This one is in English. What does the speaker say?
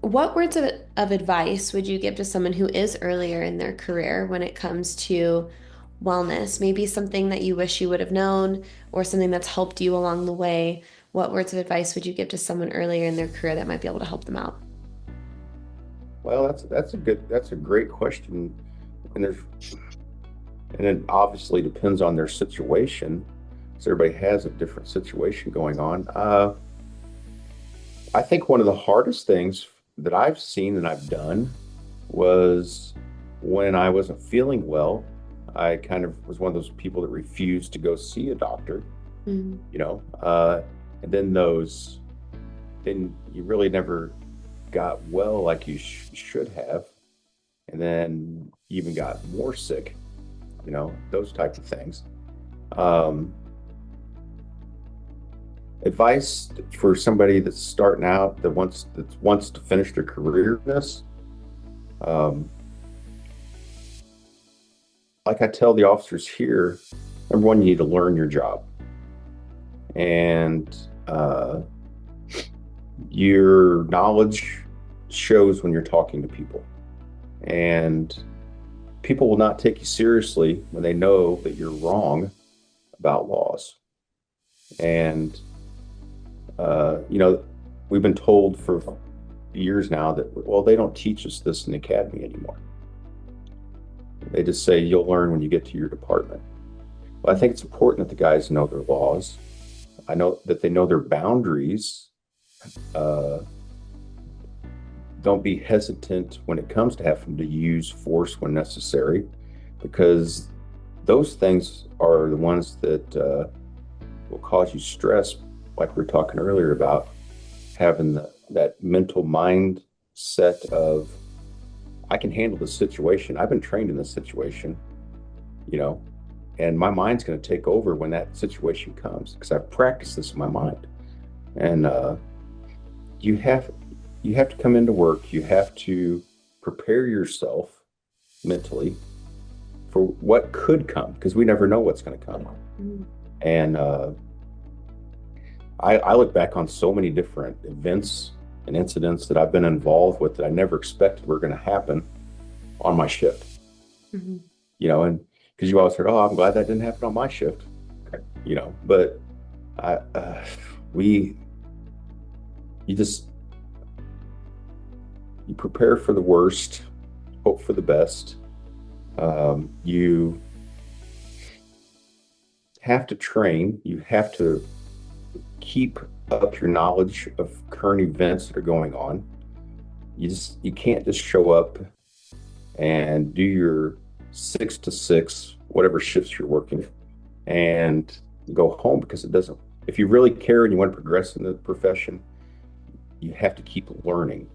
What words of advice would you give to someone who is earlier in their career when it comes to wellness? Maybe something that you wish you would have known or something that's helped you along the way. What words of advice would you give to someone earlier in their career that might be able to help them out? Well, that's a great question, and it obviously depends on their situation. So everybody has a different situation going on. I think one of the hardest things that I've seen and I've done was when I wasn't feeling well. I kind of was one of those people that refused to go see a doctor, Mm. you know, and then you really never got well like you should have, and then you even got more sick, those types of things. Um, Advice for somebody that's starting out that wants to finish their career in this. Um, like I tell the officers here, number one, you need to learn your job, and your knowledge shows when you're talking to people, and people will not take you seriously when they know that you're wrong about laws. And you know, we've been told for years now that, well, they don't teach us this in the academy anymore. They just say you'll learn when you get to your department. Well, I think it's important that the guys know their laws. I know that they know their boundaries. Uh, don't be hesitant when it comes to having to use force when necessary, because those things are the ones that will cause you stress, like we were talking earlier about having that mental mindset of, I can handle this situation. I've been trained in this situation, you know, and my mind's going to take over when that situation comes because I've practiced this in my mind. And you have you have to come into work. You have to prepare yourself mentally for what could come because we never know what's going to come. Mm. And I look back on so many different events and incidents that I've been involved with that I never expected were going to happen on my shift, Mhm. and because you always heard, oh, I'm glad that didn't happen on my shift, but I, we, you just, you prepare for the worst, hope for the best. You have to train, you have to keep up your knowledge of current events that are going on. You can't just show up and do your 6 to 6, whatever shifts you're working, and go home because it doesn't. If you really care and you want to progress in the profession, you have to keep learning.